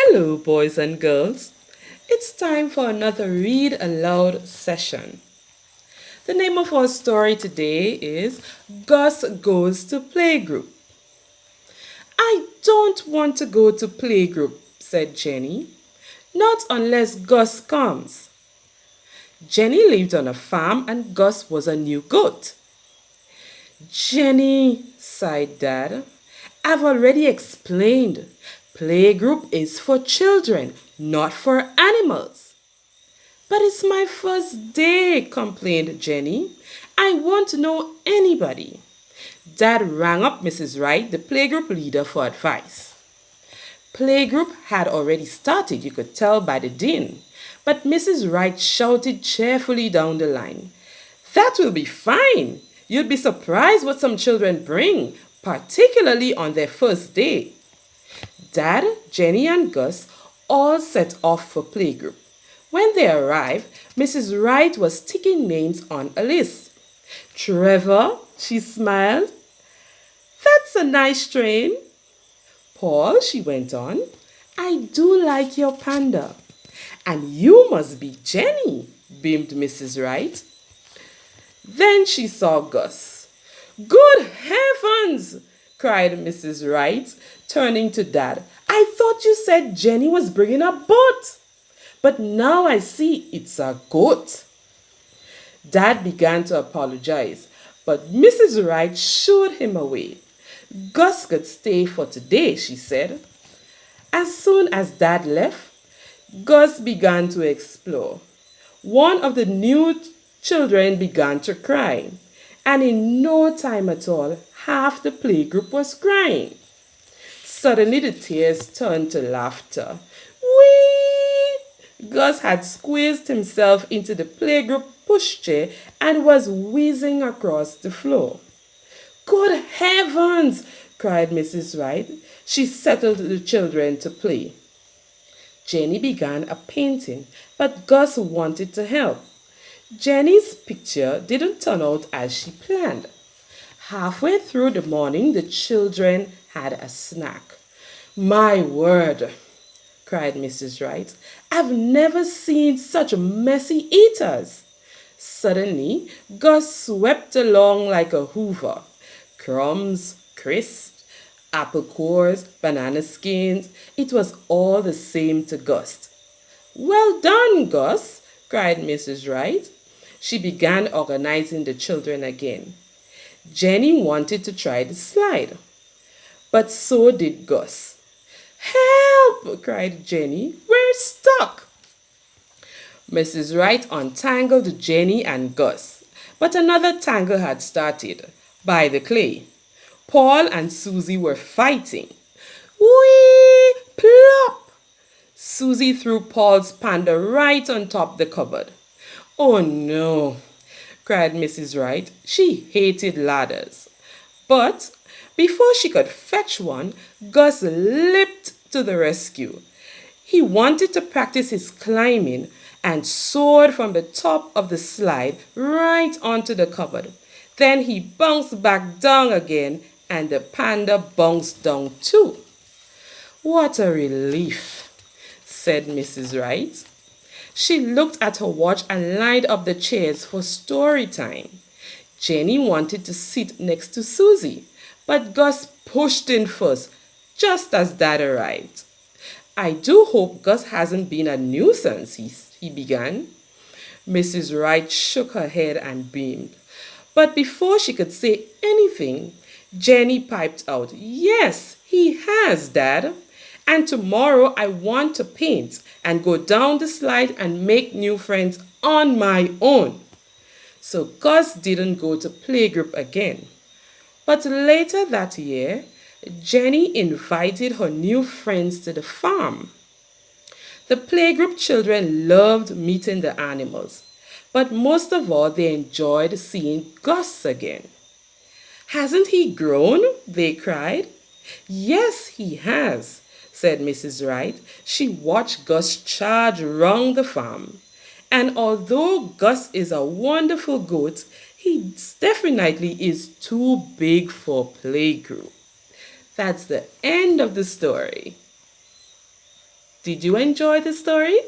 Hello, boys and girls. It's time for another Read Aloud session. The name of our story today is Gus Goes to Playgroup. I don't want to go to playgroup, said Jenny. Not unless Gus comes. Jenny lived on a farm and Gus was a new goat. Jenny, sighed Dad, I've already explained. Playgroup is for children, not for animals. But it's my first day, complained Jenny. I won't know anybody. Dad rang up Mrs. Wright, the playgroup leader, for advice. Playgroup had already started, you could tell by the din. But Mrs. Wright shouted cheerfully down the line, That will be fine. You'd be surprised what some children bring, particularly on their first day. Dad, Jenny, and Gus all set off for playgroup. When they arrived, Mrs. Wright was ticking names on a list. Trevor, she smiled. That's a nice train. Paul, she went on. I do like your panda. And you must be Jenny, beamed Mrs. Wright. Then she saw Gus. Good heavens, cried Mrs. Wright, turning to Dad. I thought you said Jenny was bringing a boat. But now I see it's a goat. Dad began to apologize, but Mrs. Wright shooed him away. Gus could stay for today, she said. As soon as Dad left, Gus began to explore. One of the new children began to cry, and in no time at all, half the playgroup was crying. Suddenly the tears turned to laughter. Whee! Gus had squeezed himself into the playgroup pushchair and was whizzing across the floor. Good heavens! Cried Mrs. Wright. She settled the children to play. Jenny began a painting, but Gus wanted to help. Jenny's picture didn't turn out as she planned. Halfway through the morning, the children had a snack. My word, cried Mrs. Wright. I've never seen such messy eaters. Suddenly, Gus swept along like a hoover. Crumbs, crisps, apple cores, banana skins, it was all the same to Gus. Well done, Gus, cried Mrs. Wright. She began organizing the children again. Jenny wanted to try the slide, but so did Gus. Help! Cried Jenny. We're stuck. Mrs. Wright untangled Jenny and Gus, but another tangle had started by the clay. Paul and Susie were fighting. Whee! Plop! Susie threw Paul's panda right on top the cupboard. Oh no, cried Mrs. Wright. She hated ladders. But before she could fetch one, Gus leaped to the rescue. He wanted to practice his climbing and soared from the top of the slide right onto the cupboard. Then he bounced back down again and the panda bounced down too. What a relief, said Mrs. Wright. She looked at her watch and lined up the chairs for story time. Jenny wanted to sit next to Susie, but Gus pushed in first, just as Dad arrived. I do hope Gus hasn't been a nuisance, he began. Mrs. Wright shook her head and beamed. But before she could say anything, Jenny piped out, Yes, he has, Dad. And tomorrow I want to paint and go down the slide and make new friends on my own. So Gus didn't go to playgroup again. But later that year, Jenny invited her new friends to the farm. The playgroup children loved meeting the animals, but most of all they enjoyed seeing Gus again. Hasn't he grown? They cried. Yes, he has, said Mrs. Wright. She watched Gus charge round the farm. And although Gus is a wonderful goat, he definitely is too big for playgroup. That's the end of the story. Did you enjoy the story?